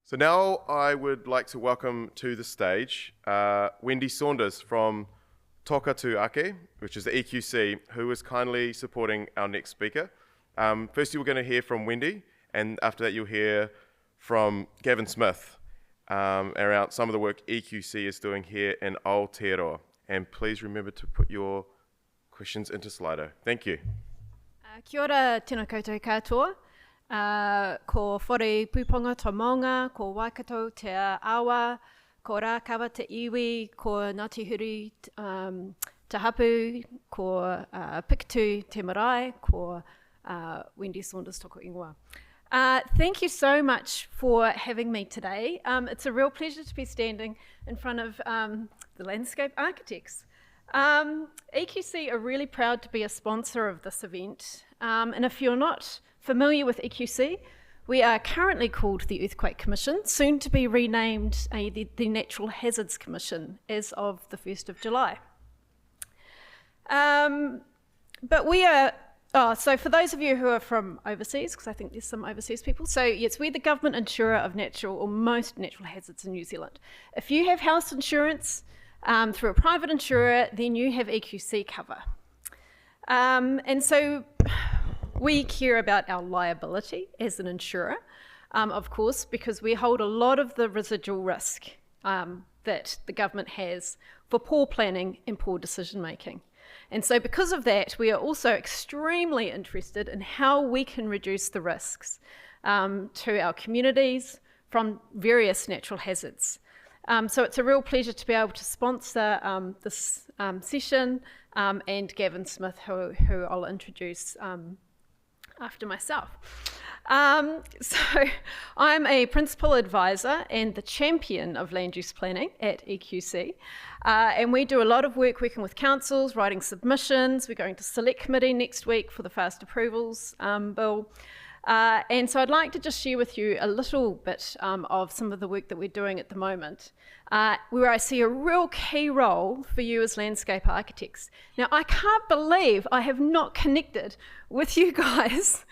So now I would like to welcome to the stage Wendy Saunders from Toka Tu Ake, which is the EQC, who is kindly supporting our next speaker. First, we're going to hear from Wendy, and after that, you'll hear from Gavin Smiths around some of the work EQC is doing here in Aotearoa. And please remember to put your questions into Slido. Thank you. Kia ora tēnā koutou katoa. Ko whare puponga tō maunga, ko Waikato te awa, ko Rākawa te iwi, ko Ngāti Huri te hapu, ko Pikitu te marae, ko Wendy Saunders toko ingoa. Thank you so much for having me today. It's a real pleasure to be standing in front of the landscape architects. EQC are really proud to be a sponsor of this event, and if you're not familiar with EQC, we are currently called the Earthquake Commission, soon to be renamed the Natural Hazards Commission as of the 1st of July. But we are, so for those of you who are from overseas, because I think there's some overseas people, so yes, we're the government insurer of natural or most natural hazards in New Zealand. If you have house insurance through a private insurer, then you have EQC cover. And so we care about our liability as an insurer, of course, because we hold a lot of the residual risk that the government has for poor planning and poor decision making. And so because of that, we are also extremely interested in how we can reduce the risks to our communities from various natural hazards. So it's a real pleasure to be able to sponsor this session, and Gavin Smiths, who I'll introduce after myself. So I'm a principal advisor and the champion of land use planning at EQC, and we do a lot of work working with councils, writing submissions. We're going to select committee next week for the fast approvals bill. And so I'd like to just share with you a little bit of some of the work that we're doing at the moment, where I see a real key role for you as landscape architects. Now, I can't believe I have not connected with you guys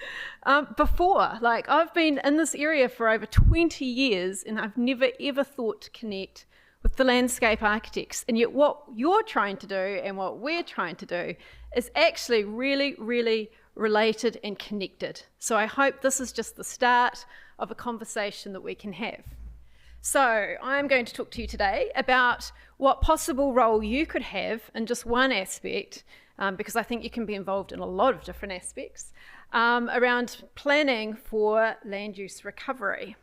before. Like, I've been in this area for over 20 years, and I've never ever thought to connect with the landscape architects. And yet what you're trying to do and what we're trying to do is actually really, really related and connected. So I hope this is just the start of a conversation that we can have. So I'm going to talk to you today about what possible role you could have in just one aspect, because I think you can be involved in a lot of different aspects, around planning for land use recovery.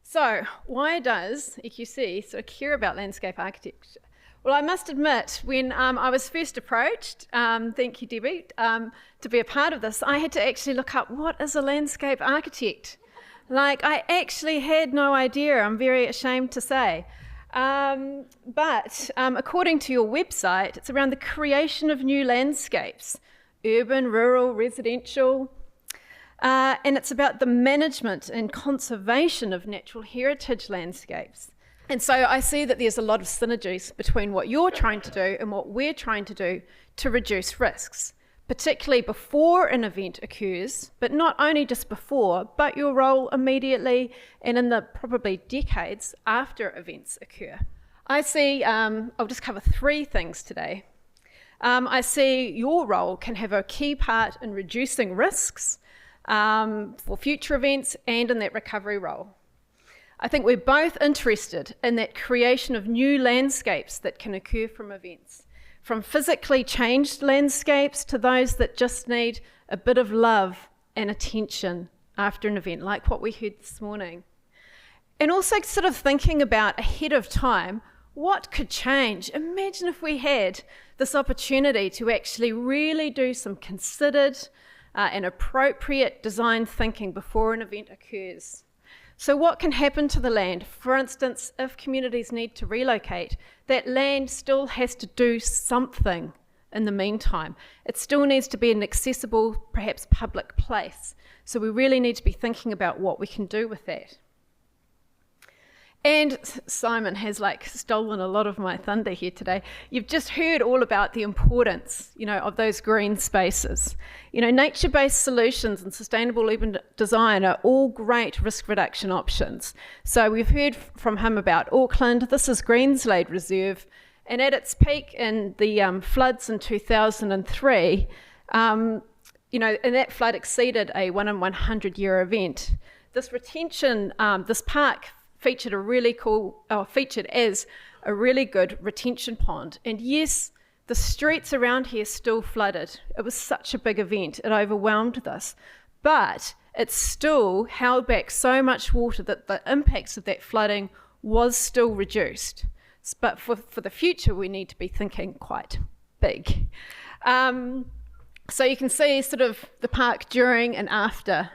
So why does EQC sort of care about landscape architecture? Well, I must admit, when I was first approached, thank you, Debbie, to be a part of this, I had to actually look up what is a landscape architect. Like, I actually had no idea, I'm very ashamed to say. But according to your website, it's around the creation of new landscapes, urban, rural, residential, and it's about the management and conservation of natural heritage landscapes. And so I see that there's a lot of synergies between what you're trying to do and what we're trying to do to reduce risks, particularly before an event occurs, but not only just before, but your role immediately and in the probably decades after events occur. I see, I'll just cover three things today. I see your role can have a key part in reducing risks for future events and in that recovery role. I think we're both interested in that creation of new landscapes that can occur from events, from physically changed landscapes to those that just need a bit of love and attention after an event, like what we heard this morning. And also sort of thinking about ahead of time, what could change? Imagine if we had this opportunity to actually really do some considered and appropriate design thinking before an event occurs. So what can happen to the land? For instance, if communities need to relocate, that land still has to do something in the meantime. It still needs to be an accessible, perhaps public place. So we really need to be thinking about what we can do with that. And Simon has stolen a lot of my thunder here today. You've just heard all about the importance, of those green spaces. Nature-based solutions and sustainable urban design are all great risk reduction options. So we've heard from him about Auckland. This is Greensland Reserve. And at its peak in the floods in 2003, and that flood exceeded a 1 in 100 year event. This retention, this park featured as a really good retention pond. And yes, the streets around here still flooded. It was such a big event, it overwhelmed this. But it still held back so much water that the impacts of that flooding was still reduced. But for the future, we need to be thinking quite big. So you can see sort of the park during and after.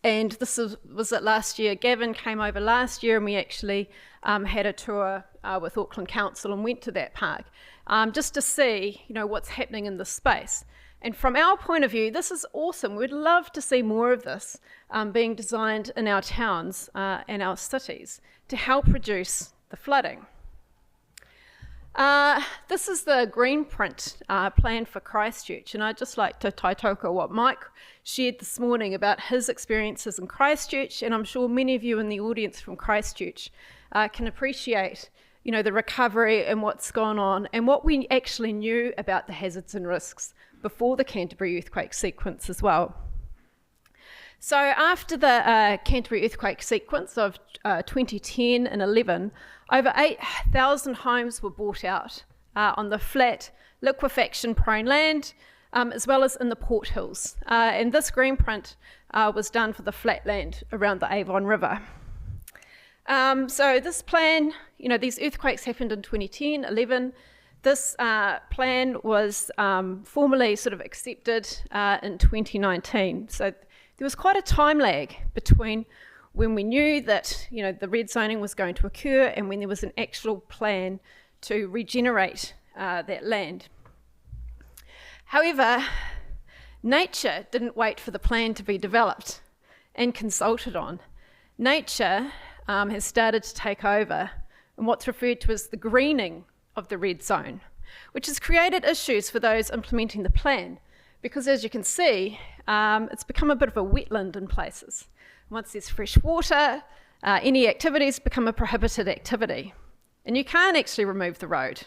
And this was it last year. Gavin came over last year and we actually had a tour with Auckland Council and went to that park just to see, what's happening in this space. And from our point of view, this is awesome. We'd love to see more of this being designed in our towns and our cities to help reduce the flooding. This is the green print plan for Christchurch, and I'd just like to tautoko what Mike shared this morning about his experiences in Christchurch, and I'm sure many of you in the audience from Christchurch can appreciate, the recovery and what's gone on and what we actually knew about the hazards and risks before the Canterbury earthquake sequence as well. So after the Canterbury earthquake sequence of 2010 and 11, over 8,000 homes were bought out on the flat, liquefaction-prone land, as well as in the Port Hills. And this green print was done for the flat land around the Avon River. So this plan, these earthquakes happened in 2010, 11. This plan was formally sort of accepted in 2019. So there was quite a time lag between when we knew that the red zoning was going to occur and when there was an actual plan to regenerate that land. However, nature didn't wait for the plan to be developed and consulted on. Nature has started to take over and what's referred to as the greening of the red zone, which has created issues for those implementing the plan. Because as you can see, it's become a bit of a wetland in places. Once there's fresh water, any activities become a prohibited activity. And you can't actually remove the road.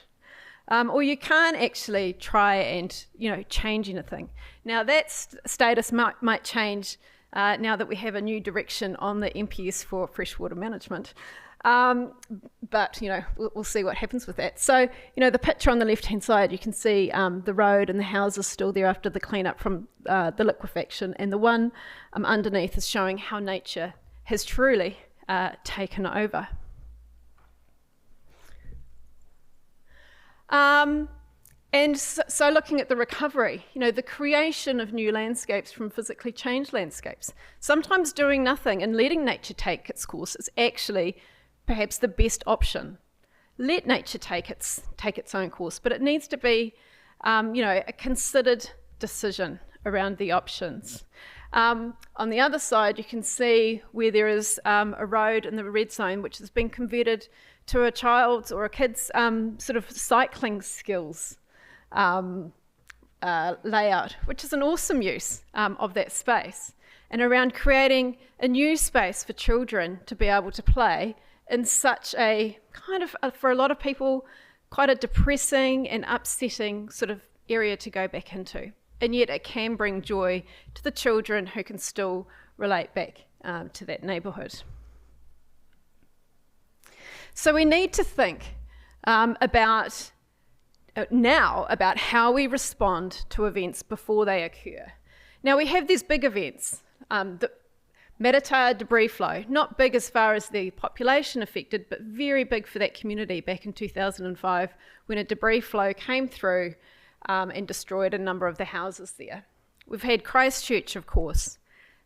Or you can't actually try and, change anything. Now that status might change now that we have a new direction on the MPS for freshwater management. But we'll see what happens with that. So the picture on the left hand side, you can see the road and the houses still there after the cleanup from the liquefaction, and the one underneath is showing how nature has truly taken over. And so looking at the recovery, the creation of new landscapes from physically changed landscapes, sometimes doing nothing and letting nature take its course is actually perhaps the best option. Let nature take its own course, but it needs to be, a considered decision around the options. On the other side, you can see where there is a road in the red zone which has been converted to a child's or a kid's sort of cycling skills layout, which is an awesome use of that space, and around creating a new space for children to be able to play in such a kind of, for a lot of people, quite a depressing and upsetting sort of area to go back into. And yet it can bring joy to the children who can still relate back to that neighbourhood. So we need to think about how we respond to events before they occur. Now we have these big events, the Matata debris flow, not big as far as the population affected, but very big for that community back in 2005 when a debris flow came through and destroyed a number of the houses there. We've had Christchurch, of course.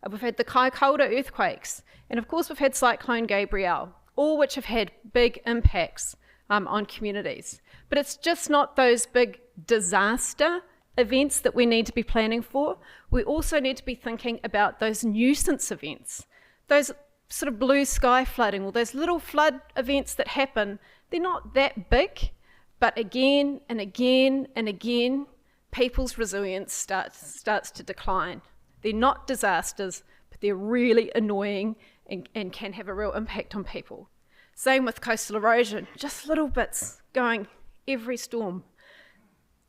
We've had the Kaikoura earthquakes. And of course, we've had Cyclone Gabrielle, all which have had big impacts on communities. But it's just not those big disaster events that we need to be planning for. We also need to be thinking about those nuisance events, those sort of blue sky flooding, or those little flood events that happen, they're not that big, but again and again and again, people's resilience starts to decline. They're not disasters, but they're really annoying and can have a real impact on people. Same with coastal erosion, just little bits going every storm,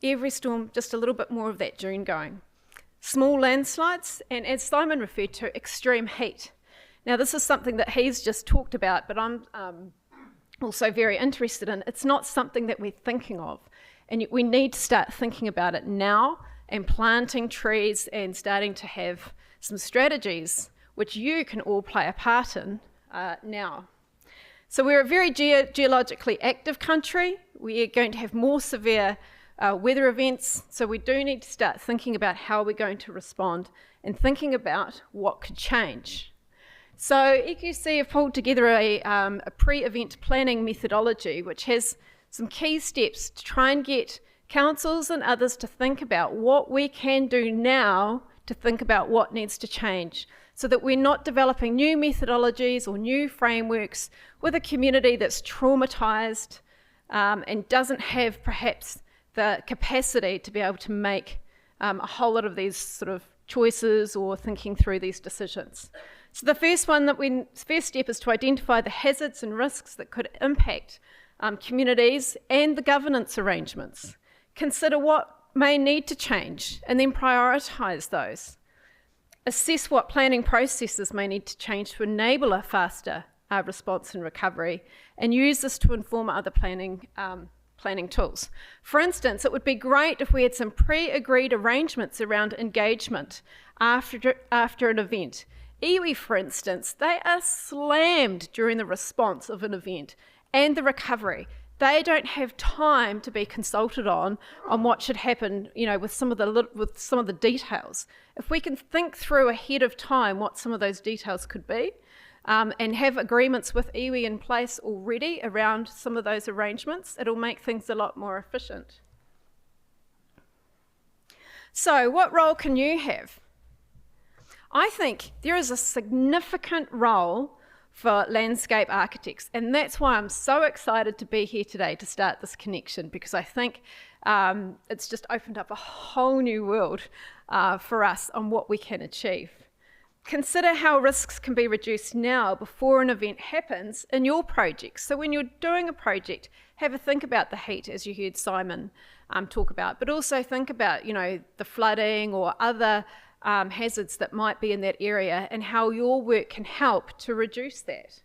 just a little bit more of that dune going. Small landslides, and as Simon referred to, extreme heat. Now this is something that he's just talked about, but I'm also very interested in. It's not something that we're thinking of, and we need to start thinking about it now and planting trees and starting to have some strategies which you can all play a part in now. So we're a very geologically active country. We are going to have more severe weather events, so we do need to start thinking about how we're going to respond and thinking about what could change. So EQC have pulled together a pre-event planning methodology which has some key steps to try and get councils and others to think about what we can do now to think about what needs to change, so that we're not developing new methodologies or new frameworks with a community that's traumatised and doesn't have perhaps the capacity to be able to make a whole lot of these sort of choices or thinking through these decisions. So the first step is to identify the hazards and risks that could impact communities and the governance arrangements. Consider what may need to change and then prioritise those. Assess what planning processes may need to change to enable a faster response and recovery, and use this to inform other planning tools. For instance, it would be great if we had some pre-agreed arrangements around engagement after an event. Iwi, for instance, they are slammed during the response of an event and the recovery. They don't have time to be consulted on what should happen, with some of the details. If we can think through ahead of time what some of those details could be, and have agreements with iwi in place already around some of those arrangements, it'll make things a lot more efficient. So, what role can you have? I think there is a significant role for landscape architects, and that's why I'm so excited to be here today to start this connection, because I think it's just opened up a whole new world for us on what we can achieve. Consider how risks can be reduced now before an event happens in your project. So when you're doing a project, have a think about the heat, as you heard Simon talk about, but also think about, the flooding or other hazards that might be in that area and how your work can help to reduce that.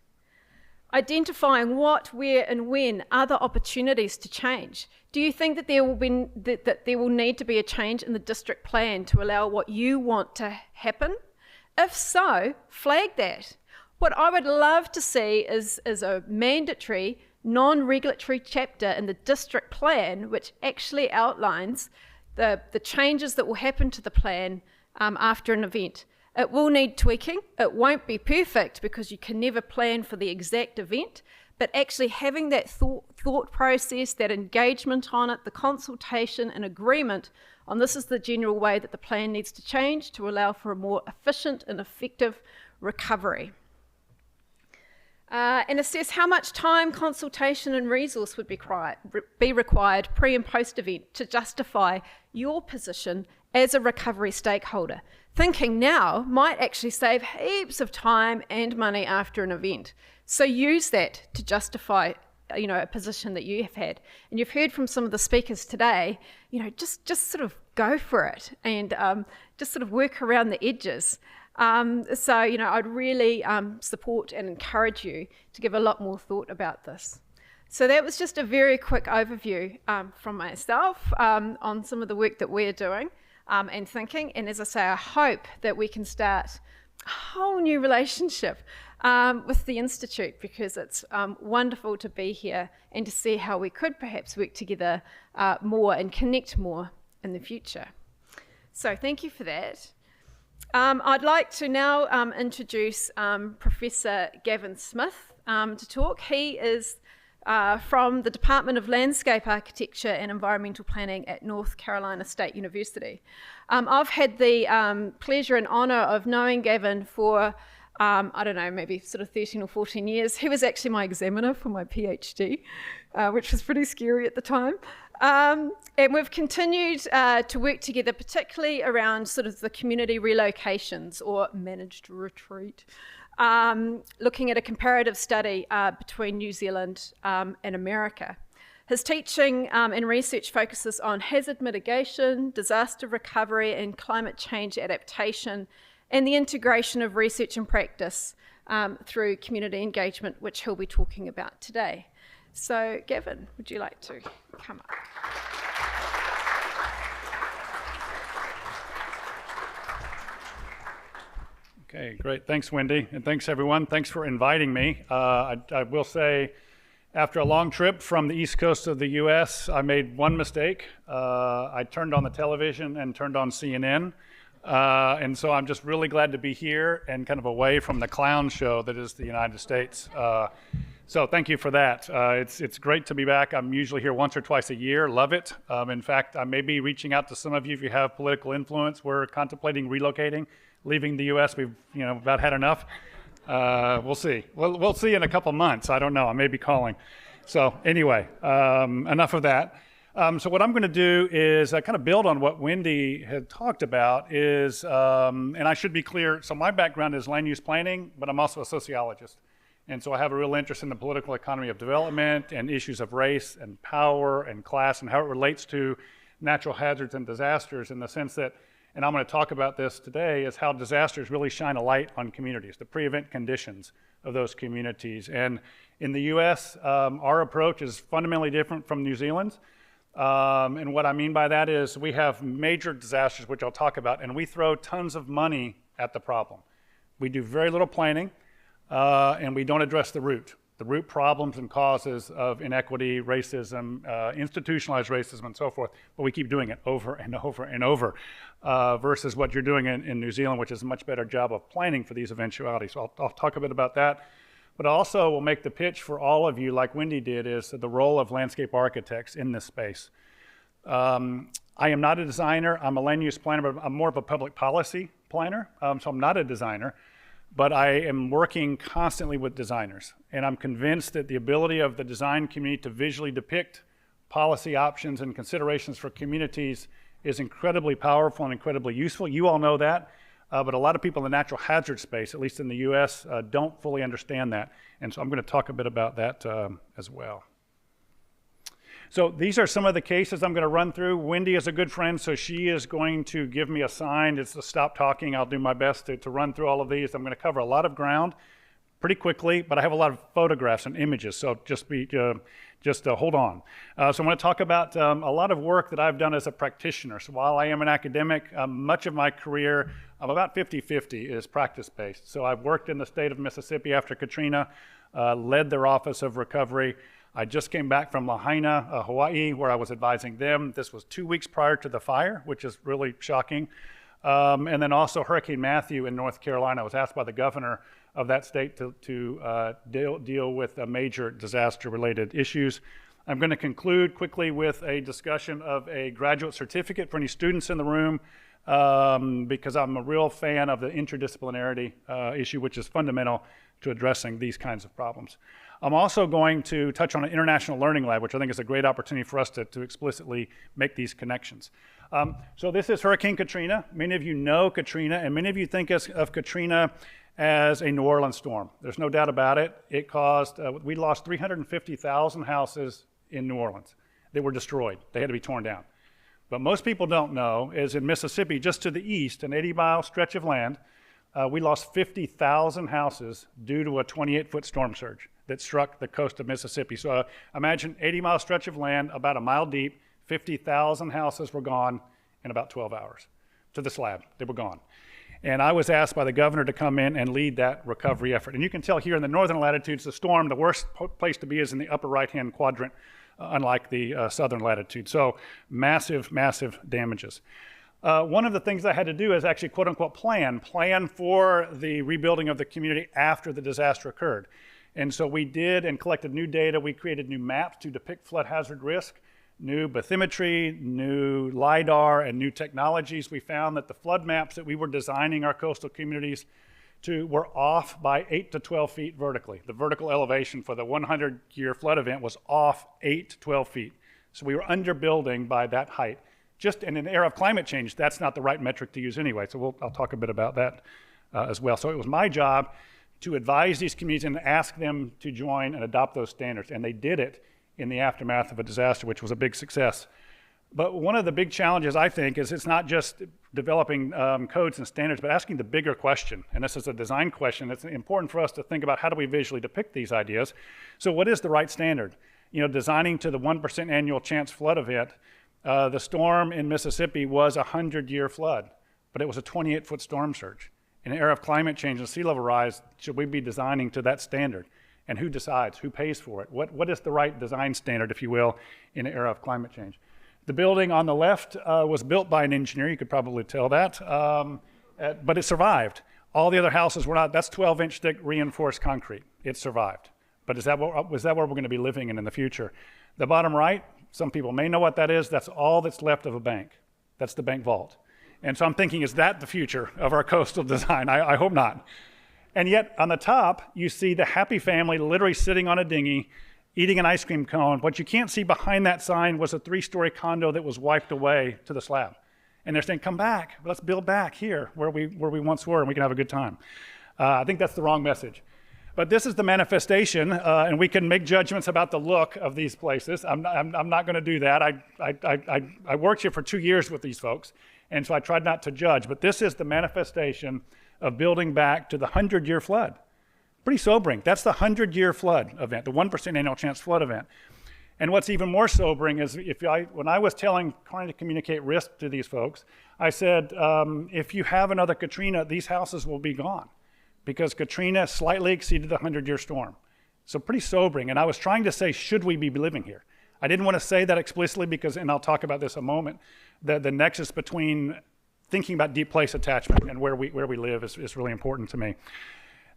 Identifying what, where and when are the opportunities to change. Do you think that there will need to be a change in the district plan to allow what you want to happen? If so, flag that. What I would love to see is a mandatory non-regulatory chapter in the district plan which actually outlines the changes that will happen to the plan after an event. It will need tweaking. It won't be perfect because you can never plan for the exact event, but actually having that thought process, that engagement on it, the consultation and agreement on this is the general way that the plan needs to change to allow for a more efficient and effective recovery. And assess how much time, consultation and resource would be required pre and post event to justify your position as a recovery stakeholder. Thinking now might actually save heaps of time and money after an event. So use that to justify a position that you have had. And you've heard from some of the speakers today, just sort of go for it and just sort of work around the edges. So I'd really support and encourage you to give a lot more thought about this. So that was just a very quick overview from myself on some of the work that we're doing and thinking. And as I say, I hope that we can start a whole new relationship with the Institute, because it's wonderful to be here and to see how we could perhaps work together more and connect more in the future. So thank you for that. I'd like to now introduce Professor Gavin Smiths to talk. He is from the Department of Landscape Architecture and Environmental Planning at North Carolina State University. I've had the pleasure and honour of knowing Gavin for I don't know, maybe sort of 13 or 14 years. He was actually my examiner for my PhD, which was pretty scary at the time. And we've continued to work together, particularly around sort of the community relocations or managed retreat, looking at a comparative study between New Zealand and America. His teaching and research focuses on hazard mitigation, disaster recovery, and climate change adaptation, and the integration of research and practice through community engagement, which he'll be talking about today. So, Gavin, would you like to come up? Okay, great. Thanks, Wendy, and thanks, everyone. Thanks for inviting me. I will say, after a long trip from the east coast of the U.S., I made one mistake. I turned on the television and turned on CNN. And so I'm just really glad to be here and kind of away from the clown show that is the United States. So thank you for that. It's great to be back. I'm usually here once or twice a year. Love it. In fact, I may be reaching out to some of you if you have political influence. We're contemplating relocating, leaving the U.S. We've about had enough. We'll see. We'll see in a couple months. I don't know. I may be calling. So anyway, enough of that. So what I'm going to do is kind of build on what Wendy had talked about is, and I should be clear, so my background is land use planning, but I'm also a sociologist. And so I have a real interest in the political economy of development and issues of race and power and class and how it relates to natural hazards and disasters in the sense that, and I'm going to talk about this today, is how disasters really shine a light on communities, the pre-event conditions of those communities. And in the US, our approach is fundamentally different from New Zealand's. And what I mean by that is we have major disasters, which I'll talk about, and we throw tons of money at the problem. We do very little planning, and we don't address the root problems and causes of inequity, racism, institutionalized racism, and so forth, but we keep doing it over and over and over, versus what you're doing in New Zealand, which is a much better job of planning for these eventualities. So I'll talk a bit about that. But also will make the pitch for all of you, like Wendy did, is the role of landscape architects in this space. I am not a designer. I'm a land use planner, but I'm more of a public policy planner. So I'm not a designer, but I am working constantly with designers. And I'm convinced that the ability of the design community to visually depict policy options and considerations for communities is incredibly powerful and incredibly useful. You all know that. But a lot of people in the natural hazard space, at least in the US, don't fully understand that. And so I'm going to talk a bit about that as well. So these are some of the cases I'm going to run through. Wendy is a good friend, so she is going to give me a sign. It's to stop talking. I'll do my best to run through all of these. I'm going to cover a lot of ground pretty quickly, but I have a lot of photographs and images, so just hold on. So I'm going to talk about a lot of work that I've done as a practitioner. So while I am an academic, much of my career, about 50-50 is practice-based. So I've worked in the state of Mississippi after Katrina, led their Office of Recovery. I just came back from Lahaina, Hawaii, where I was advising them. This was 2 weeks prior to the fire, which is really shocking. And then also Hurricane Matthew in North Carolina. I was asked by the governor of that state to deal with major disaster-related issues. I'm going to conclude quickly with a discussion of a graduate certificate for any students in the room, because I'm a real fan of the interdisciplinarity issue, which is fundamental to addressing these kinds of problems. I'm also going to touch on an international learning lab, which I think is a great opportunity for us to explicitly make these connections. So this is Hurricane Katrina. Many of you know Katrina, and many of you think of Katrina as a New Orleans storm. There's no doubt about it. It caused, we lost 350,000 houses in New Orleans. They were destroyed. They had to be torn down. But most people don't know is in Mississippi, just to the east, an 80-mile stretch of land, we lost 50,000 houses due to a 28-foot storm surge that struck the coast of Mississippi. So imagine 80-mile stretch of land, about a mile deep, 50,000 houses were gone in about 12 hours to the slab. They were gone. And I was asked by the governor to come in and lead that recovery effort. And you can tell here in the northern latitudes, the storm, the worst place to be is in the upper right-hand quadrant, unlike the southern latitude. So massive, massive damages. One of the things I had to do is actually, quote unquote, plan for the rebuilding of the community after the disaster occurred. And so we did and collected new data. We created new maps to depict flood hazard risk, new bathymetry, new LIDAR, and new technologies. We found that the flood maps that we were designing our coastal communities were off by 8 to 12 feet vertically. The vertical elevation for the 100-year flood event was off 8 to 12 feet. So we were underbuilding by that height. Just in an era of climate change, that's not the right metric to use anyway. So I'll talk a bit about that as well. So it was my job to advise these communities and ask them to join and adopt those standards. And they did it in the aftermath of a disaster, which was a big success. But one of the big challenges, I think, is it's not just developing codes and standards, but asking the bigger question. And this is a design question. It's important for us to think about how do we visually depict these ideas. So what is the right standard? Designing to the 1% annual chance flood event, the storm in Mississippi was a 100-year flood, but it was a 28-foot storm surge. In an era of climate change and sea level rise, should we be designing to that standard? And who decides? Who pays for it? What is the right design standard, if you will, in an era of climate change? The building on the left was built by an engineer, you could probably tell that, but it survived. All the other houses were not. That's 12-inch thick reinforced concrete. It survived. But is that what we're going to be living in the future? The bottom right, some people may know what that is. That's all that's left of a bank. That's the bank vault. And so I'm thinking, is that the future of our coastal design? I hope not. And yet on the top, you see the happy family literally sitting on a dinghy, eating an ice cream cone. What you can't see behind that sign was a 3-story condo that was wiped away to the slab. And they're saying, come back, let's build back here where we once were and we can have a good time. I think that's the wrong message. But this is the manifestation, and we can make judgments about the look of these places. I'm not gonna do that. I worked here for 2 years with these folks, and so I tried not to judge, but this is the manifestation of building back to the 100-year flood. Pretty sobering. That's the 100-year flood event, the 1% annual chance flood event. And what's even more sobering is when I was trying to communicate risk to these folks, I said, if you have another Katrina, these houses will be gone because Katrina slightly exceeded the 100-year storm. So pretty sobering. And I was trying to say, should we be living here? I didn't want to say that explicitly because, and I'll talk about this in a moment, the nexus between thinking about deep place attachment and where we live is really important to me.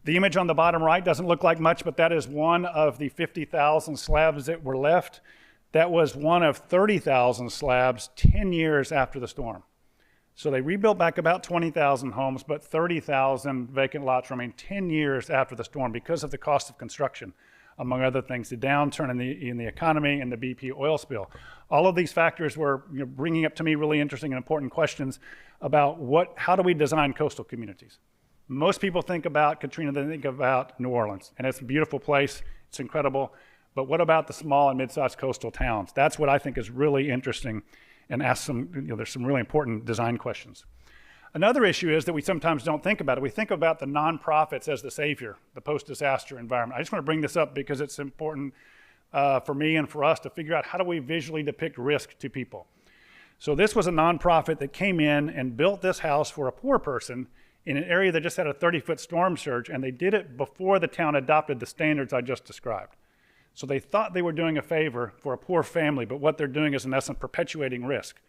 The image on the bottom right doesn't look like much, but that is one of the 50,000 slabs that were left. That was one of 30,000 slabs 10 years after the storm. So they rebuilt back about 20,000 homes, but 30,000 vacant lots remain 10 years after the storm because of the cost of construction, among other things, the downturn in the economy and the BP oil spill. All of these factors were bringing up to me really interesting and important questions about how do we design coastal communities? Most people think about Katrina, they think about New Orleans, and it's a beautiful place, it's incredible, but what about the small and mid-sized coastal towns? That's what I think is really interesting and there's some really important design questions. Another issue is that we sometimes don't think about it. We think about the nonprofits as the savior, the post-disaster environment. I just want to bring this up because it's important for me and for us to figure out how do we visually depict risk to people. So this was a nonprofit that came in and built this house for a poor person in an area that just had a 30-foot storm surge, and they did it before the town adopted the standards I just described. So they thought they were doing a favor for a poor family, but what they're doing is in essence perpetuating risk.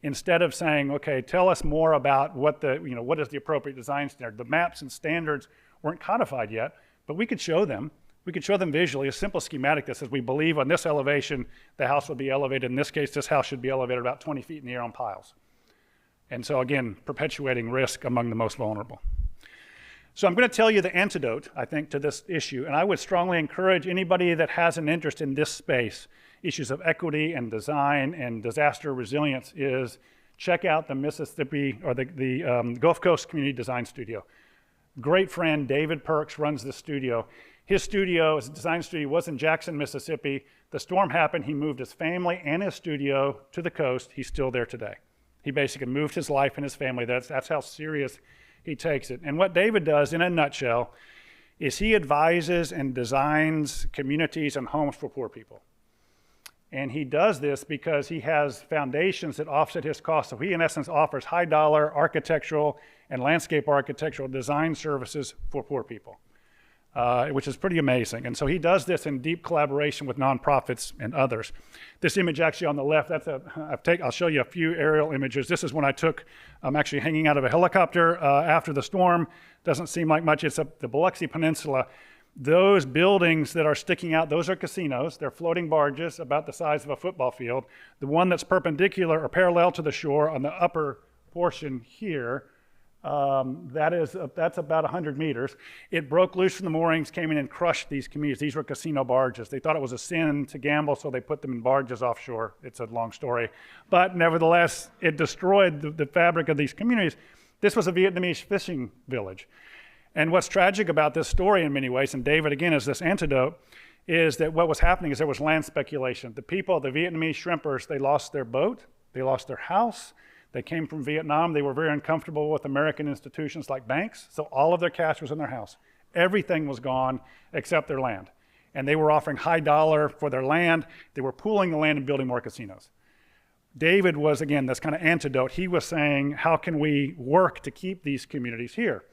Instead of saying, okay, tell us more about what is the appropriate design standard. The maps and standards weren't codified yet, but we could show them. We could show them visually a simple schematic that says we believe on this elevation, the house will be elevated. In this case, this house should be elevated about 20 feet in the air on piles. And so again, perpetuating risk among the most vulnerable. So I'm going to tell you the antidote, I think, to this issue. And I would strongly encourage anybody that has an interest in this space, issues of equity and design and disaster resilience, is check out the Mississippi or the Gulf Coast Community Design Studio. Great friend David Perks runs this studio. His design studio was in Jackson, Mississippi. The storm happened. He moved his family and his studio to the coast. He's still there today. He basically moved his life and his family. That's how serious he takes it. And what David does, in a nutshell, is he advises and designs communities and homes for poor people. And he does this because he has foundations that offset his costs. So he, in essence, offers high-dollar architectural and landscape architectural design services for poor people, which is pretty amazing. And so he does this in deep collaboration with nonprofits and others. This image actually on the left, I'll show you a few aerial images. This is one I took actually hanging out of a helicopter after the storm. Doesn't seem like much. It's up the Biloxi Peninsula. Those buildings that are sticking out, those are casinos. They're floating barges about the size of a football field. The one that's perpendicular or parallel to the shore on the upper portion here That's about 100 meters. It broke loose from the moorings, came in and crushed these communities. These were casino barges. They thought it was a sin to gamble, so they put them in barges offshore. It's a long story. But nevertheless, it destroyed the fabric of these communities. This was a Vietnamese fishing village. And what's tragic about this story in many ways, and David, again, is this antidote, is that what was happening is there was land speculation. The people, the Vietnamese shrimpers, they lost their boat, they lost their house. They came from Vietnam. They were very uncomfortable with American institutions like banks, so all of their cash was in their house. Everything was gone except their land. And they were offering high dollar for their land. They were pooling the land and building more casinos. David was, again, this kind of antidote. He was saying, how can we work to keep these communities here?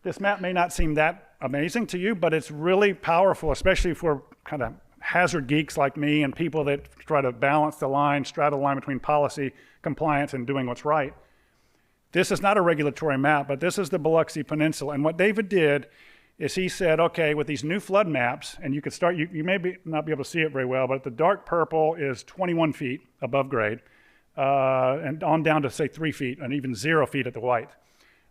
This map may not seem that amazing to you, but it's really powerful, especially for kind of hazard geeks like me and people that try to balance the line, straddle the line between policy, compliance, and doing what's right. This is not a regulatory map, but this is the Biloxi Peninsula. And what David did is he said, okay, with these new flood maps, and you could start, you may not be able to see it very well, but the dark purple is 21 feet above grade, and on down to say 3 feet, and even 0 feet at the white.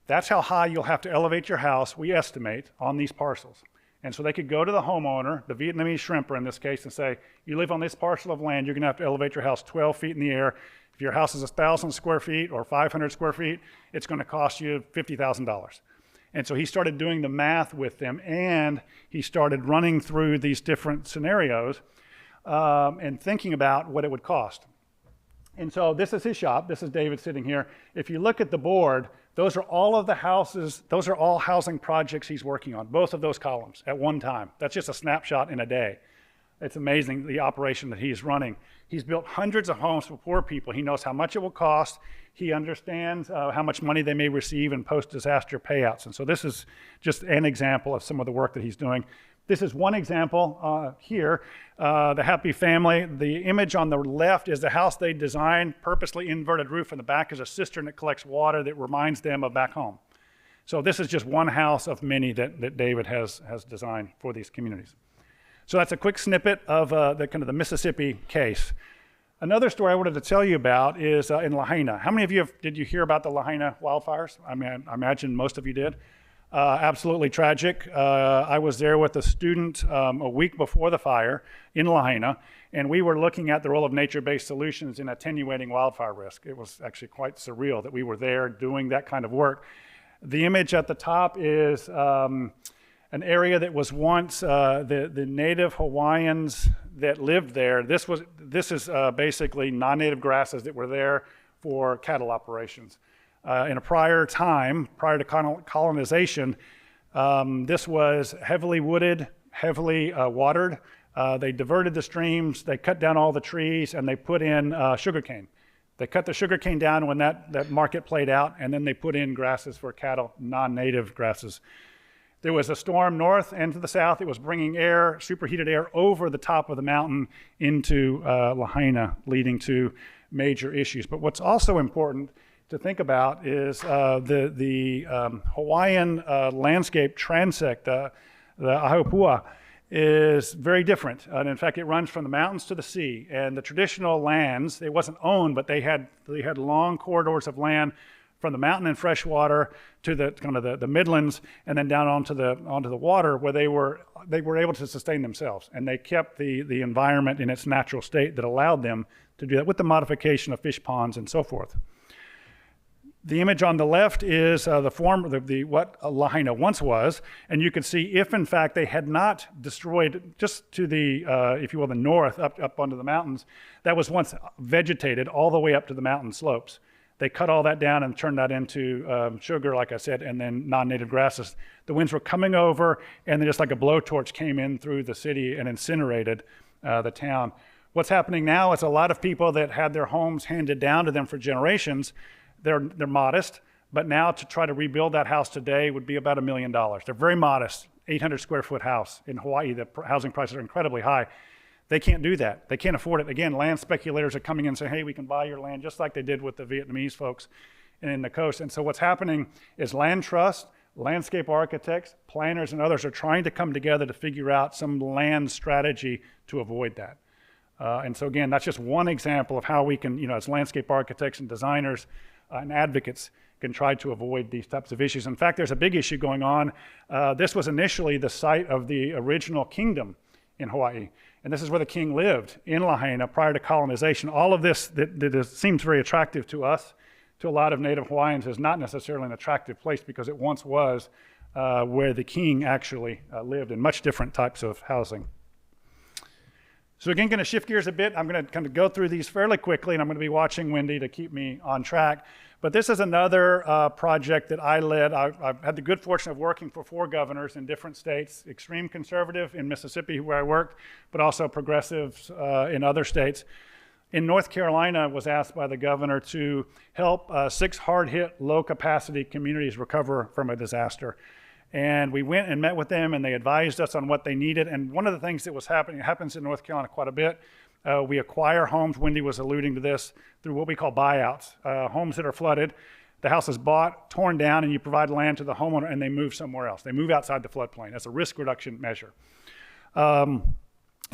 That's how high you'll have to elevate your house, we estimate, on these parcels. And so they could go to the homeowner, the Vietnamese shrimper in this case, and say, you live on this parcel of land, you're gonna have to elevate your house 12 feet in the air. If your house is 1,000 square feet or 500 square feet, it's gonna cost you $50,000. And so he started doing the math with them, and he started running through these different scenarios and thinking about what it would cost. And so this is his shop. This is David sitting here. If you look at the board, those are all of the houses, those are all housing projects he's working on, both of those columns at one time. That's just a snapshot in a day. It's amazing the operation that he's running. He's built hundreds of homes for poor people. He knows how much it will cost. He understands how much money they may receive in post-disaster payouts. And so this is just an example of some of the work that he's doing. This is one example here, the happy family. The image on the left is the house they designed, purposely inverted roof. In the back is a cistern that collects water that reminds them of back home. So this is just one house of many that David has designed for these communities. So that's a quick snippet of the Mississippi case. Another story I wanted to tell you about is in Lahaina. How many of you did you hear about the Lahaina wildfires? I mean, I imagine most of you did. Absolutely tragic. I was there with a student a week before the fire in Lahaina, and we were looking at the role of nature-based solutions in attenuating wildfire risk. It was actually quite surreal that we were there doing that kind of work. The image at the top is an area that was once the native Hawaiians that lived there. This is basically non-native grasses that were there for cattle operations. In a prior time, prior to colonization, this was heavily wooded, heavily watered. They diverted the streams, they cut down all the trees, and they put in sugarcane. They cut the sugarcane down when that market played out, and then they put in grasses for cattle, non-native grasses. There was a storm north and to the south. It was bringing air, superheated air, over the top of the mountain into Lahaina, leading to major issues. But what's also important to think about is the Hawaiian landscape transect, the Ahaupua, is very different. And in fact, it runs from the mountains to the sea. And the traditional lands, it wasn't owned, but they had long corridors of land from the mountain and freshwater to the kind of the midlands, and then down onto the water, where they were able to sustain themselves, and they kept the environment in its natural state that allowed them to do that with the modification of fish ponds and so forth. The image on the left is what Lahaina once was, and you can see if in fact they had not destroyed just to the, if you will, the north up onto the mountains, that was once vegetated all the way up to the mountain slopes. They cut all that down and turned that into sugar, like I said, and then non-native grasses. The winds were coming over, and then just like a blowtorch came in through the city and incinerated the town. What's happening now is a lot of people that had their homes handed down to them for generations, they're modest, but now to try to rebuild that house today would be about $1 million. They're very modest, 800 square foot house. In Hawaii, the housing prices are incredibly high. They can't do that. They can't afford it. Again, land speculators are coming in and saying, hey, we can buy your land, just like they did with the Vietnamese folks in the coast. And so what's happening is land trust, landscape architects, planners, and others are trying to come together to figure out some land strategy to avoid that. And so again, that's just one example of how we can, as landscape architects and designers and advocates, can try to avoid these types of issues. In fact, there's a big issue going on. This was initially the site of the original kingdom in Hawaii. And this is where the king lived, in Lahaina, prior to colonization. All of this that seems very attractive to us, to a lot of Native Hawaiians, is not necessarily an attractive place because it once was where the king actually lived in much different types of housing. So again, going to shift gears a bit. I'm going to kind of go through these fairly quickly, and I'm going to be watching Wendy to keep me on track. But this is another project that I led. I've had the good fortune of working for 4 governors in different states, extreme conservative in Mississippi, where I worked, but also progressives in other states. In North Carolina, was asked by the governor to help 6 hard-hit, low-capacity communities recover from a disaster. And we went and met with them, and they advised us on what they needed. And one of the things that was happening, it happens in North Carolina quite a bit, we acquire homes, Wendy was alluding to this, through what we call buyouts. Homes that are flooded, the house is bought, torn down, and you provide land to the homeowner, and they move somewhere else. They move outside the floodplain. That's a risk reduction measure.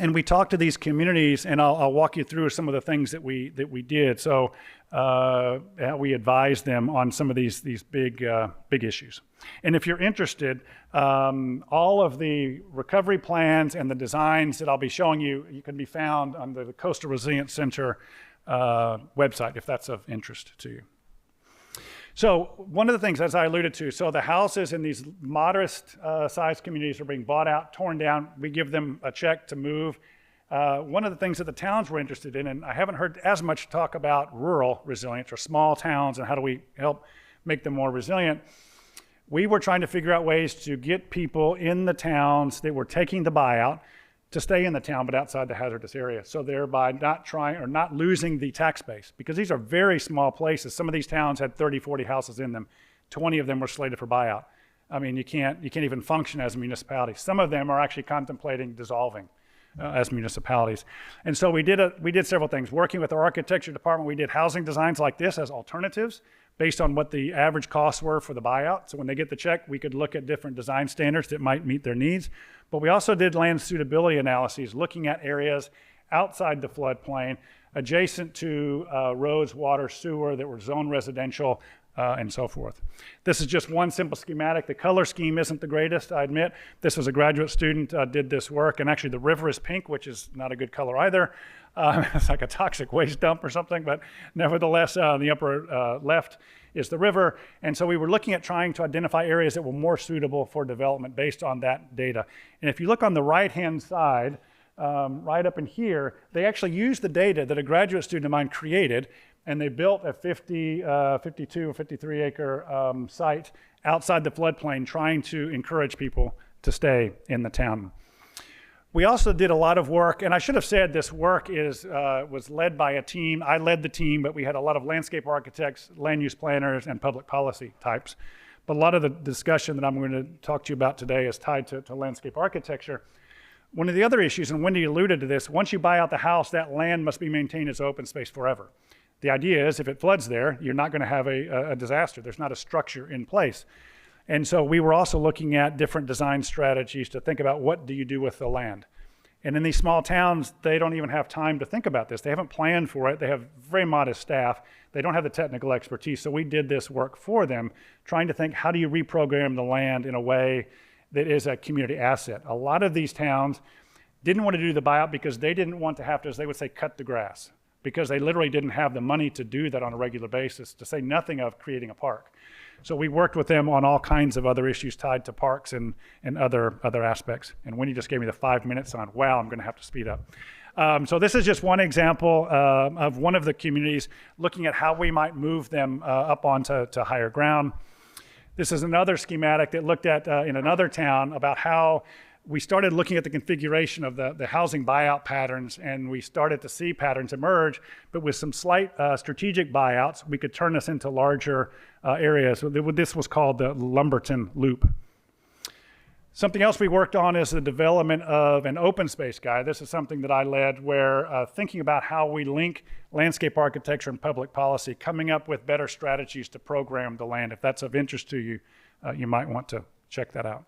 And we talked to these communities, and I'll walk you through some of the things that we did. So we advised them on some of these big issues. And if you're interested, all of the recovery plans and the designs that I'll be showing you, you can be found on the Coastal Resilience Center website, if that's of interest to you. So one of the things, as I alluded to, so the houses in these moderate-sized communities are being bought out, torn down. We give them a check to move. One of the things that the towns were interested in, and I haven't heard as much talk about rural resilience or small towns and how do we help make them more resilient. We were trying to figure out ways to get people in the towns that were taking the buyout to stay in the town but outside the hazardous area, so thereby not losing the tax base, because these are very small places. Some of these towns had 30, 40 houses in them. 20 of them were slated for buyout. I mean, you can't even function as a municipality. Some of them are actually contemplating dissolving as municipalities. And so we did several things. Working with our architecture department, we did housing designs like this as alternatives based on what the average costs were for the buyout. So when they get the check, we could look at different design standards that might meet their needs. But we also did land suitability analyses, looking at areas outside the floodplain, adjacent to roads, water, sewer that were zone residential, and so forth. This is just one simple schematic. The color scheme isn't the greatest, I admit. This was a graduate student did this work, and actually the river is pink, which is not a good color either. It's like a toxic waste dump or something, but nevertheless, the upper left is the river. And so we were looking at trying to identify areas that were more suitable for development based on that data. And if you look on the right-hand side, right up in here, they actually used the data that a graduate student of mine created, and they built a 52 or 53 acre site outside the floodplain, trying to encourage people to stay in the town. We also did a lot of work, and I should have said this work was led by a team. I led the team, but we had a lot of landscape architects, land use planners, and public policy types. But a lot of the discussion that I'm going to talk to you about today is tied to landscape architecture. One of the other issues, and Wendy alluded to this, once you buy out the house, that land must be maintained as open space forever. The idea is if it floods there, you're not going to have a disaster. There's not a structure in place. And so we were also looking at different design strategies to think about what do you do with the land. And in these small towns, they don't even have time to think about this. They haven't planned for it. They have very modest staff. They don't have the technical expertise. So we did this work for them, trying to think, how do you reprogram the land in a way that is a community asset? A lot of these towns didn't want to do the buyout because they didn't want to have to, as they would say, cut the grass, because they literally didn't have the money to do that on a regular basis, to say nothing of creating a park. So we worked with them on all kinds of other issues tied to parks and other aspects. And Wendy just gave me the 5 minutes on, wow, I'm going to have to speed up. So this is just one example of one of the communities, looking at how we might move them up onto higher ground. This is another schematic that looked at in another town about how we started looking at the configuration of the housing buyout patterns, and we started to see patterns emerge, but with some slight strategic buyouts, we could turn this into larger areas. This was called the Lumberton Loop. Something else we worked on is the development of an open space guide. This is something that I led, where thinking about how we link landscape architecture and public policy, coming up with better strategies to program the land. If that's of interest to you, you might want to check that out.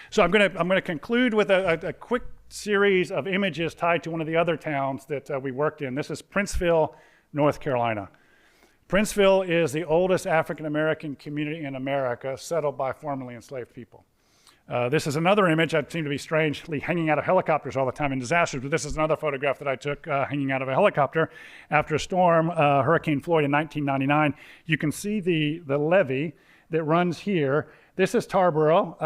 So I'm going to conclude with a quick series of images tied to one of the other towns that we worked in. This is Princeville, North Carolina. Princeville is the oldest African-American community in America settled by formerly enslaved people. This is another image. I seem to be strangely hanging out of helicopters all the time in disasters, but this is another photograph that I took hanging out of a helicopter after a storm, Hurricane Floyd in 1999. You can see the levee that runs here. This is Tarboro,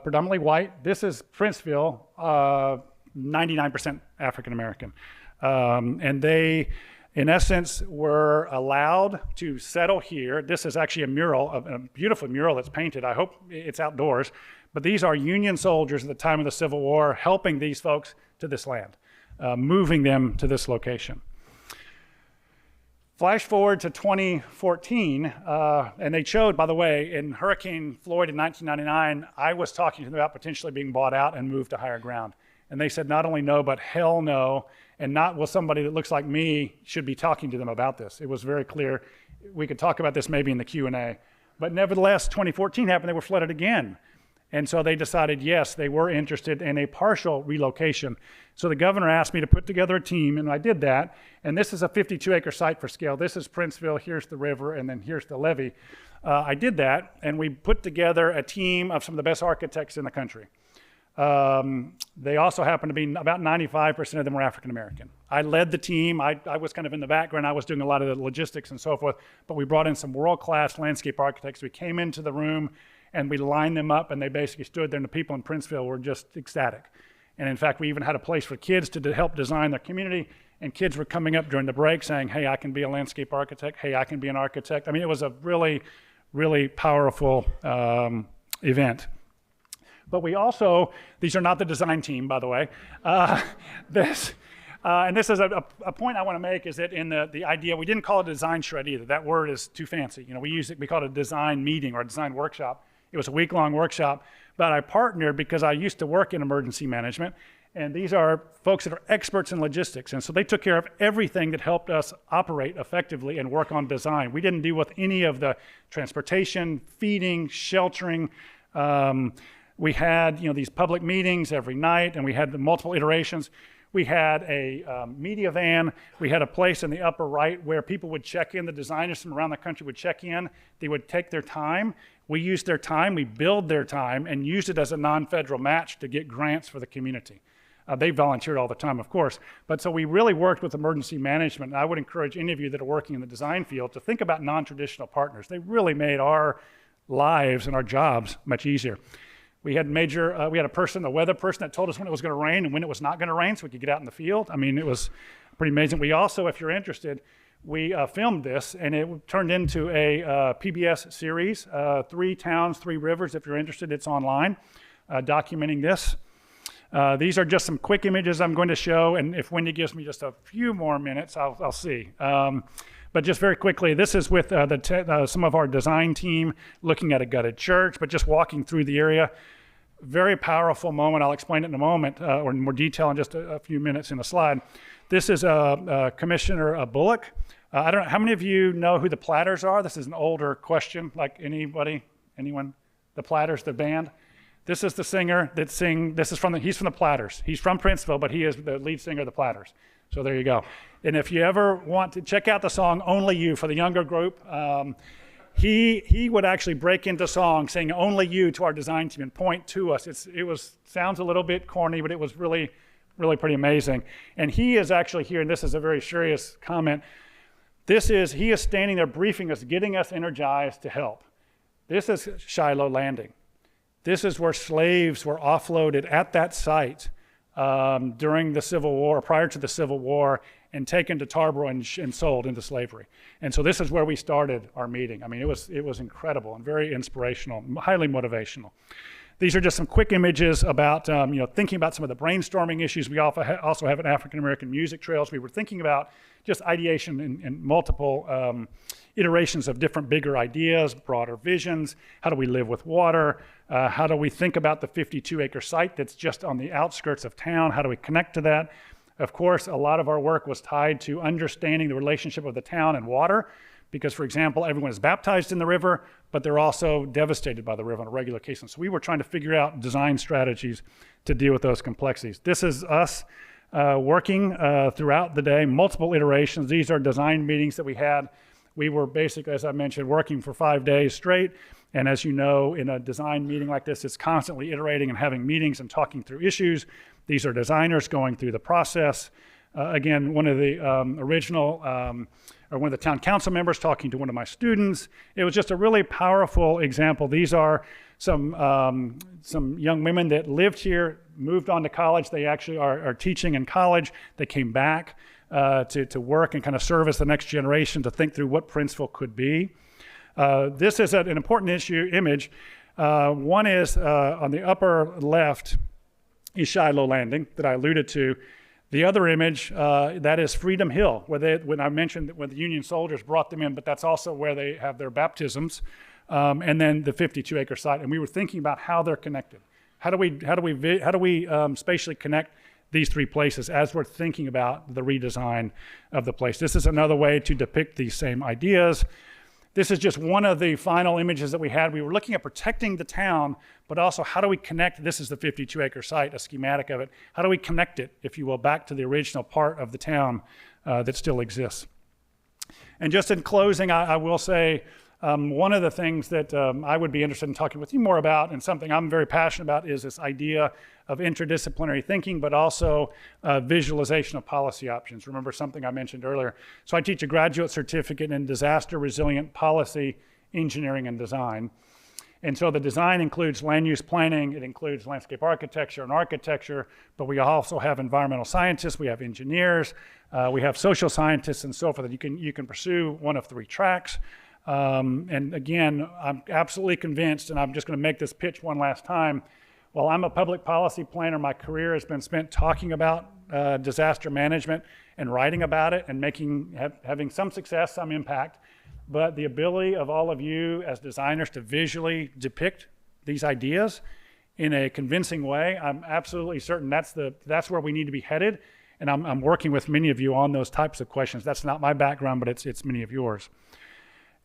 predominantly white. This is Princeville, 99% African-American. And they, in essence, were allowed to settle here. This is actually a mural, a beautiful mural that's painted. I hope it's outdoors. But these are Union soldiers at the time of the Civil War helping these folks to this land, moving them to this location. Flash forward to 2014, and they showed, by the way, in Hurricane Floyd in 1999, I was talking to them about potentially being bought out and moved to higher ground. And they said not only no, but hell no, and not will somebody that looks like me should be talking to them about this. It was very clear. We could talk about this maybe in the Q&A. But nevertheless, 2014 happened, they were flooded again. And so they decided, yes, they were interested in a partial relocation. So the governor asked me to put together a team, and I did that. And this is a 52-acre site for scale. This is Princeville, here's the river, and then here's the levee. I did that, and we put together a team of some of the best architects in the country. They also happened to be, about 95% of them were African-American. I led the team. I was kind of in the background. I was doing a lot of the logistics and so forth, but we brought in some world-class landscape architects. We came into the room, and we lined them up, and they basically stood there, and the people in Princeville were just ecstatic. And in fact, we even had a place for kids to help design their community, and kids were coming up during the break saying, hey, I can be a landscape architect. Hey, I can be an architect. I mean, it was a really, really powerful event. But we also, these are not the design team, by the way. And this is a point I want to make, is that in the idea, we didn't call it a design shred either. That word is too fancy. You know, we call it a design meeting or a design workshop. It was a week-long workshop, but I partnered because I used to work in emergency management, and these are folks that are experts in logistics, and so they took care of everything that helped us operate effectively and work on design. We didn't deal with any of the transportation, feeding, sheltering. We had, these public meetings every night, and we had the multiple iterations. We had a media van. We had a place in the upper right where people would check in. The designers from around the country would check in. They would take their time. We used their time. We billed their time and used it as a non-federal match to get grants for the community. They volunteered all the time, of course. But so we really worked with emergency management. And I would encourage any of you that are working in the design field to think about non-traditional partners. They really made our lives and our jobs much easier. We had a weather person that told us when it was going to rain and when it was not going to rain so we could get out in the field. I mean, it was pretty amazing. We also, if you're interested, we filmed this, and it turned into a PBS series, 3 Towns, 3 Rivers. If you're interested, it's online, documenting this. These are just some quick images I'm going to show, and if Wendy gives me just a few more minutes, I'll see. But just very quickly, this is with some of our design team looking at a gutted church, but just walking through the area. Very powerful moment. I'll explain it in a moment, or in more detail in just a few minutes in a slide. This is Commissioner Bullock. I don't know, how many of you know who the Platters are? This is an older question, like anyone? The Platters, the band? This is the singer that he's from the Platters. He's from Princeville, but he is the lead singer of the Platters. So there you go. And if you ever want to check out the song Only You for the younger group, he would actually break into song saying Only You to our design team and point to us. Sounds a little bit corny, but it was really, really pretty amazing. And he is actually here, and this is a very serious comment. He is standing there briefing us, getting us energized to help. This is Shiloh Landing. This is where slaves were offloaded at that site during the Civil War, prior to the Civil War, and taken to Tarboro and sold into slavery. And so this is where we started our meeting. I mean, it was incredible and very inspirational, highly motivational. These are just some quick images about thinking about some of the brainstorming issues. We also have an African-American music trails. We were thinking about just ideation in multiple iterations of different bigger ideas, broader visions. How do we live with water? How do we think about the 52-acre site that's just on the outskirts of town? How do we connect to that? Of course, a lot of our work was tied to understanding the relationship of the town and water, because, for example, everyone is baptized in the river, but they're also devastated by the river on a regular basis. So we were trying to figure out design strategies to deal with those complexities. This is us working throughout the day, multiple iterations. These are design meetings that we had We were basically, as I mentioned, working for 5 days straight. And as you know, in a design meeting like this, it's constantly iterating and having meetings and talking through issues. These are designers going through the process. Again, one of the or one of the town council members talking to one of my students. It was just a really powerful example. These are some young women that lived here, moved on to college. They actually are teaching in college. They came back to work and kind of serve as the next generation to think through what Princeville could be. This is an important image. One is on the upper left is Shiloh Landing that I alluded to. The other image, that is Freedom Hill, when I mentioned that when the Union soldiers brought them in, but that's also where they have their baptisms, and then the 52-acre site. And we were thinking about how they're connected. How do we spatially connect these three places as we're thinking about the redesign of the place? This is another way to depict these same ideas. This is just one of the final images that we had. We were looking at protecting the town, but also how do we connect, this is the 52-acre site, a schematic of it. How do we connect it, if you will, back to the original part of the town that still exists? And just in closing, I will say one of the things that I would be interested in talking with you more about, and something I'm very passionate about, is this idea of interdisciplinary thinking, but also visualization of policy options. Remember something I mentioned earlier. So I teach a graduate certificate in disaster resilient policy, engineering, and design. And so the design includes land use planning, it includes landscape architecture and architecture, but we also have environmental scientists, we have engineers, we have social scientists and so forth. You can pursue one of three tracks. And again, I'm absolutely convinced, and I'm just going to make this pitch one last time. While I'm a public policy planner, my career has been spent talking about disaster management and writing about it and having some success, some impact. But the ability of all of you as designers to visually depict these ideas in a convincing way, I'm absolutely certain that's where we need to be headed. And I'm working with many of you on those types of questions. That's not my background, but it's many of yours.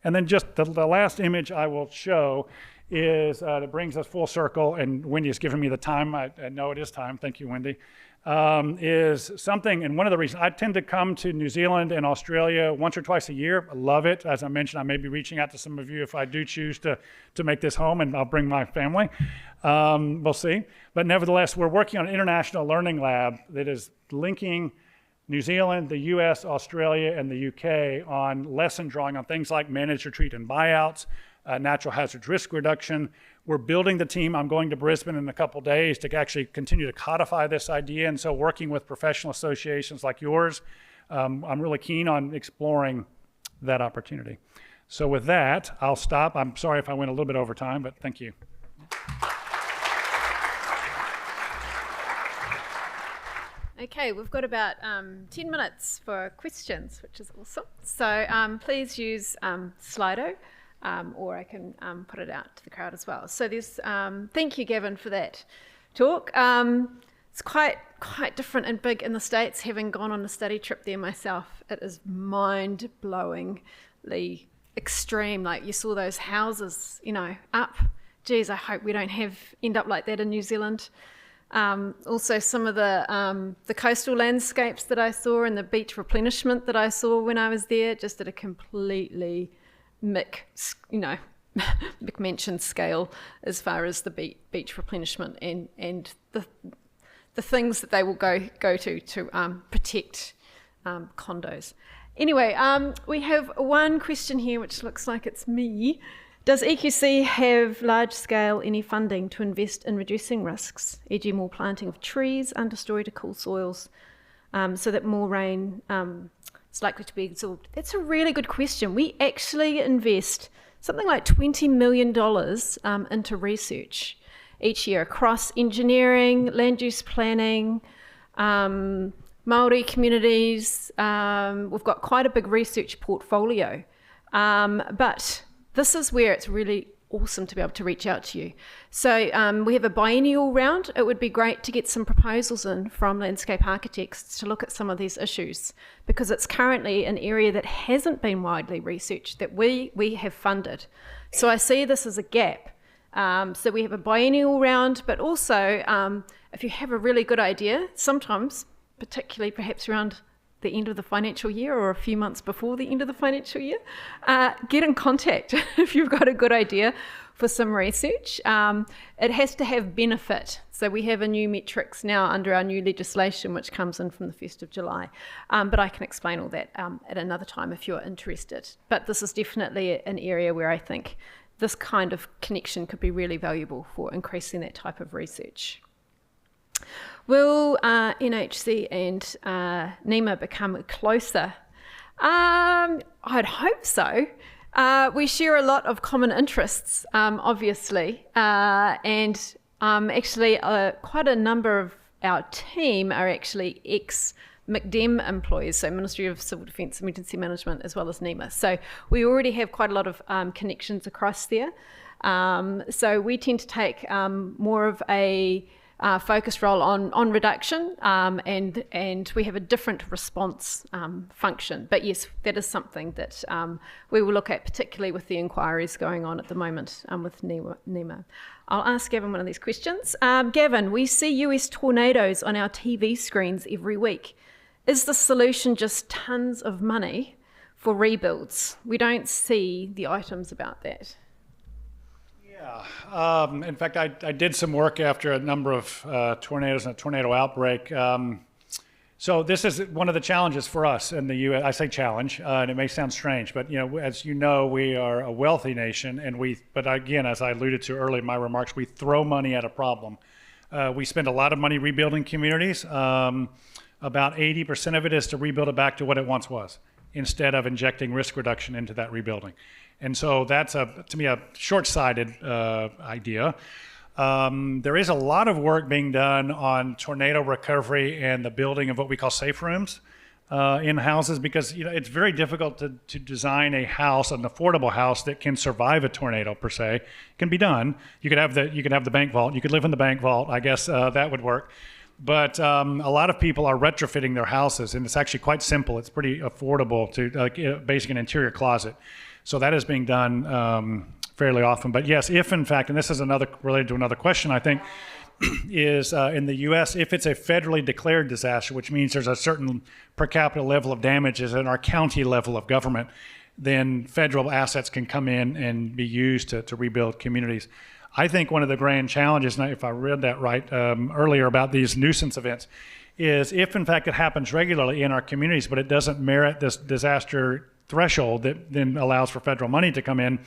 And then just the last image I will show is, that brings us full circle, and Wendy has given me the time, I know it is time, thank you, Wendy, is something, and one of the reasons, I tend to come to New Zealand and Australia once or twice a year. I love it. As I mentioned, I may be reaching out to some of you if I do choose to make this home, and I'll bring my family. We'll see. But nevertheless, we're working on an international learning lab that is linking New Zealand, the US, Australia, and the UK on lesson drawing on things like managed retreat and buyouts, natural hazards risk reduction. We're building the team. I'm going to Brisbane in a couple days to actually continue to codify this idea. And so working with professional associations like yours, I'm really keen on exploring that opportunity. So with that, I'll stop. I'm sorry if I went a little bit over time, but thank you. Okay, we've got about 10 minutes for questions, which is awesome. So please use Slido, or I can put it out to the crowd as well. So there's, thank you, Gavin, for that talk. It's quite different and big in the States, having gone on a study trip there myself. It is mind-blowingly extreme. Like, you saw those houses, up. Geez, I hope we don't end up like that in New Zealand. Also, some of the coastal landscapes that I saw and the beach replenishment that I saw when I was there, just at a completely McMention scale as far as the beach replenishment and the things that they will go to protect condos. Anyway, we have one question here, which looks like it's me. Does EQC have large-scale any funding to invest in reducing risks, e.g. more planting of trees understory to cool soils, so that more rain is likely to be absorbed? That's a really good question. We actually invest something like $20 million into research each year across engineering, land use planning, Māori communities. We've got quite a big research portfolio, but this is where it's really awesome to be able to reach out to you. So we have a biennial round. It would be great to get some proposals in from landscape architects to look at some of these issues, because it's currently an area that hasn't been widely researched that we have funded. So I see this as a gap. So we have a biennial round, but also if you have a really good idea, sometimes, particularly perhaps around the end of the financial year or a few months before the end of the financial year, get in contact if you've got a good idea for some research. It has to have benefit. So we have a new metrics now under our new legislation, which comes in from the 1st of July. But I can explain all that at another time if you're interested. But this is definitely an area where I think this kind of connection could be really valuable for increasing that type of research. Will NHC and NEMA become closer? I'd hope so. We share a lot of common interests, obviously, and actually quite a number of our team are actually ex-McDem employees, so Ministry of Civil Defence, Emergency Management, as well as NEMA. So we already have quite a lot of connections across there. So we tend to take more of a focused role on reduction, and we have a different response function. But yes, that is something that we will look at, particularly with the inquiries going on at the moment with NEMA. I'll ask Gavin one of these questions. Gavin, we see US tornadoes on our TV screens every week. Is the solution just tons of money for rebuilds? We don't see the items about that. Yeah, in fact, I did some work after a number of tornadoes and a tornado outbreak. So this is one of the challenges for us in the U.S. I say challenge, and it may sound strange, but as you know, we are a wealthy nation, and but again, as I alluded to earlier in my remarks, we throw money at a problem. We spend a lot of money rebuilding communities. About 80% of it is to rebuild it back to what it once was, instead of injecting risk reduction into that rebuilding. And so that's, to me, a short-sighted idea. There is a lot of work being done on tornado recovery and the building of what we call safe rooms in houses, because it's very difficult to design a house, an affordable house that can survive a tornado per se. It can be done. You could have the bank vault. You could live in the bank vault. I guess that would work. But a lot of people are retrofitting their houses, and it's actually quite simple. It's pretty affordable to basically an interior closet. So that is being done fairly often. But yes, if in fact, and this is related to another question, I think, is in the U.S., if it's a federally declared disaster, which means there's a certain per capita level of damages in our county level of government, then federal assets can come in and be used to rebuild communities. I think one of the grand challenges, and if I read that right earlier about these nuisance events, is if in fact it happens regularly in our communities, but it doesn't merit this disaster threshold that then allows for federal money to come in,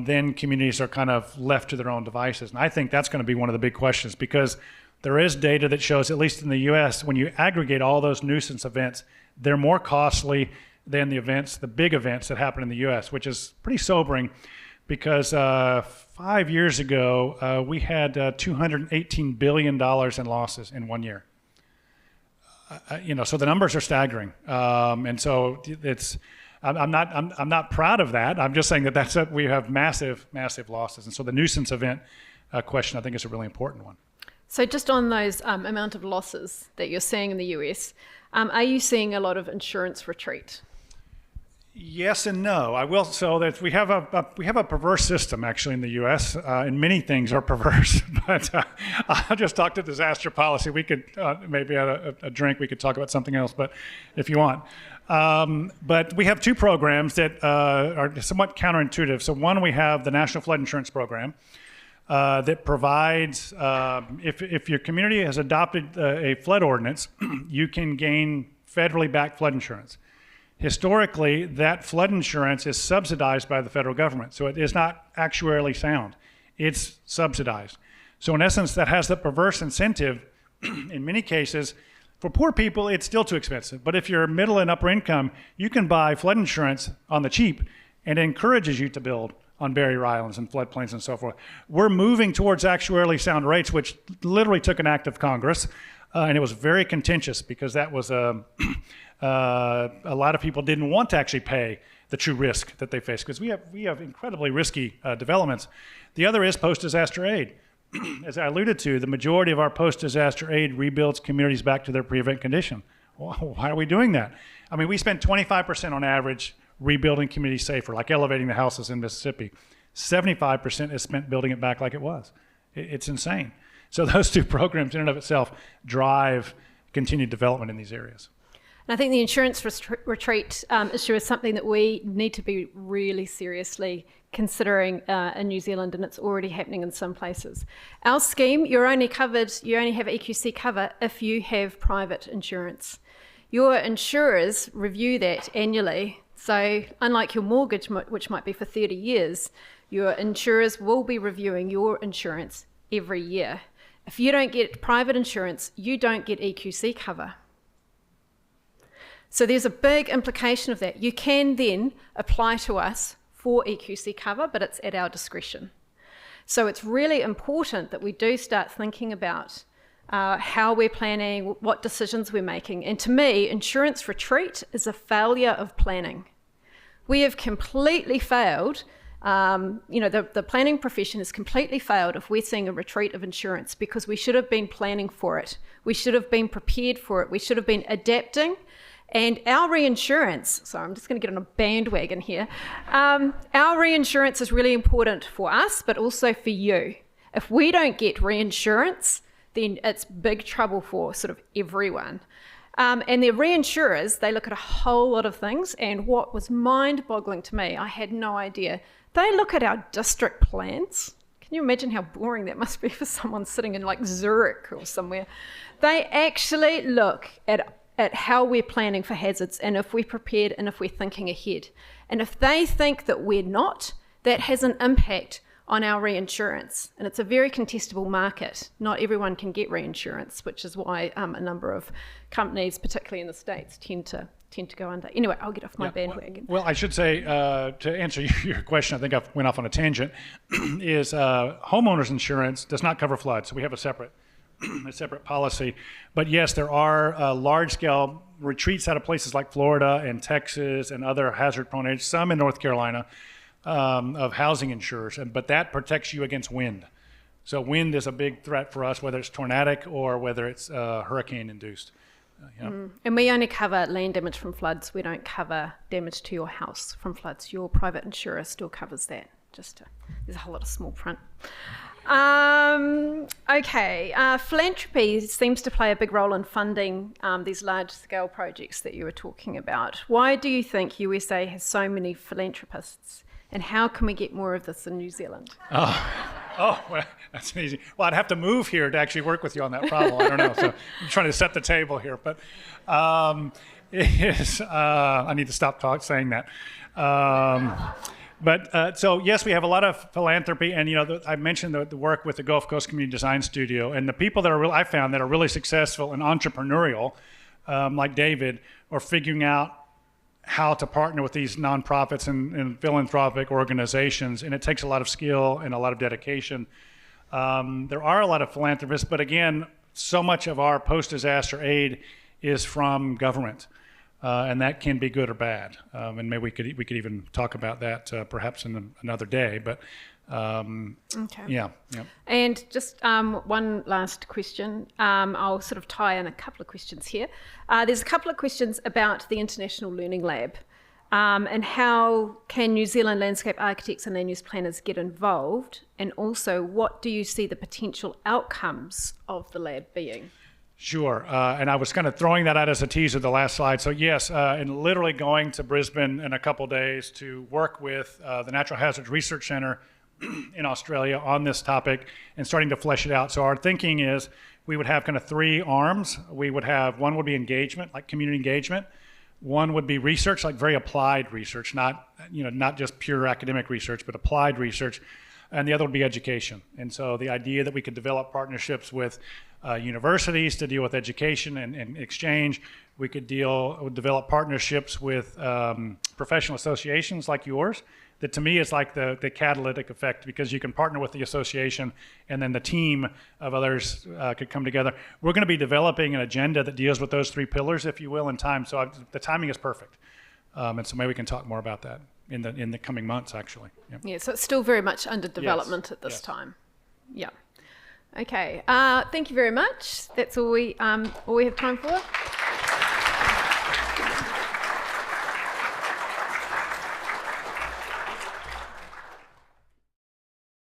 then communities are kind of left to their own devices. And I think that's going to be one of the big questions, because there is data that shows, at least in the US, when you aggregate all those nuisance events, they're more costly than the big events that happen in the US, which is pretty sobering, because 5 years ago, we had $218 billion in losses in 1 year. So the numbers are staggering, and so I'm not proud of that. I'm just saying that we have massive losses, and so the nuisance event question I think is a really important one. So just on those amount of losses that you're seeing in the US, are you seeing a lot of insurance retreat? Yes and no. I will. So that we have a perverse system actually in the U.S. And many things are perverse. But I'll just talk to disaster policy. We could maybe at a drink we could talk about something else, but if you want. But we have two programs that are somewhat counterintuitive. So one, we have the National Flood Insurance Program that provides if your community has adopted a flood ordinance, you can gain federally backed flood insurance. Historically, that flood insurance is subsidized by the federal government, so it is not actuarially sound. It's subsidized. So in essence, that has the perverse incentive, in many cases, for poor people, it's still too expensive. But if you're middle and upper income, you can buy flood insurance on the cheap, and it encourages you to build on barrier islands and floodplains and so forth. We're moving towards actuarially sound rates, which literally took an act of Congress, and it was very contentious because that was a lot of people didn't want to actually pay the true risk that they face, because we have incredibly risky developments. The other is post-disaster aid. As I alluded to, the majority of our post-disaster aid rebuilds communities back to their pre-event condition. Why are we doing that? I mean, we spend 25% on average rebuilding communities safer, like elevating the houses in Mississippi. 75% is spent building it back like it was. It's insane. So those two programs in and of itself drive continued development in these areas. And I think the insurance retreat issue is something that we need to be really seriously considering in New Zealand, and it's already happening in some places. Our scheme, you only have EQC cover if you have private insurance. Your insurers review that annually. So unlike your mortgage, which might be for 30 years, your insurers will be reviewing your insurance every year. If you don't get private insurance, you don't get EQC cover. So there's a big implication of that. You can then apply to us for EQC cover, but it's at our discretion. So it's really important that we do start thinking about how we're planning, what decisions we're making. And to me, insurance retreat is a failure of planning. We have completely failed. The planning profession has completely failed if we're seeing a retreat of insurance, because we should have been planning for it. We should have been prepared for it. We should have been adapting. And our reinsurance, so I'm just going to get on a bandwagon here. Our reinsurance is really important for us, but also for you. If we don't get reinsurance, then it's big trouble for sort of everyone. And the reinsurers, they look at a whole lot of things, and what was mind-boggling to me, I had no idea, they look at our district plans. Can you imagine how boring that must be for someone sitting in like Zurich or somewhere? They actually look at how we're planning for hazards and if we're prepared and if we're thinking ahead. And if they think that we're not, that has an impact on our reinsurance. And it's a very contestable market. Not everyone can get reinsurance, which is why a number of companies, particularly in the States, tend to go under. Anyway, I'll get off my bandwagon. Well, I should say, to answer your question, I think I went off on a tangent, is homeowners insurance does not cover floods. So we have a separate policy. But yes, there are large-scale retreats out of places like Florida and Texas and other hazard-prone areas, some in North Carolina, of housing insurers, but that protects you against wind. So wind is a big threat for us, whether it's tornadic or whether it's hurricane-induced. And we only cover land damage from floods. We don't cover damage to your house from floods. Your private insurer still covers that. There's a whole lot of small print. Philanthropy seems to play a big role in funding these large-scale projects that you were talking about. Why do you think USA has so many philanthropists, and how can we get more of this in New Zealand? Well, that's easy. Well, I'd have to move here to actually work with you on that problem. I don't know. So I'm trying to set the table here, but I need to stop saying that. So yes, we have a lot of philanthropy, and I mentioned the work with the Gulf Coast Community Design Studio, and the people that I found that are really successful and entrepreneurial, like David, are figuring out how to partner with these nonprofits and philanthropic organizations, and it takes a lot of skill and a lot of dedication. There are a lot of philanthropists, but again, so much of our post-disaster aid is from government. And that can be good or bad, and maybe we could even talk about that perhaps in another day. But yeah. And just one last question. I'll sort of tie in a couple of questions here. There's a couple of questions about the International Learning Lab, and how can New Zealand landscape architects and land use planners get involved, and also what do you see the potential outcomes of the lab being? Sure, and I was kind of throwing that out as a teaser the last slide. So yes, and literally going to Brisbane in a couple days to work with the Natural Hazards Research Centre in Australia on this topic and starting to flesh it out. So our thinking is we would have kind of three arms. We would have, one would be engagement, like community engagement. One would be research, like very applied research, not just pure academic research, but applied research. And the other would be education. And so the idea that we could develop partnerships with universities to deal with education and exchange. We could develop partnerships with professional associations like yours. That to me is like the catalytic effect, because you can partner with the association and then the team of others could come together. We're going to be developing an agenda that deals with those three pillars, if you will, in time. So the timing is perfect. And so maybe we can talk more about that in the coming months, actually. Yep. Yeah, so it's still very much under development at this time. Yeah. Okay. Thank you very much. That's all we have time for.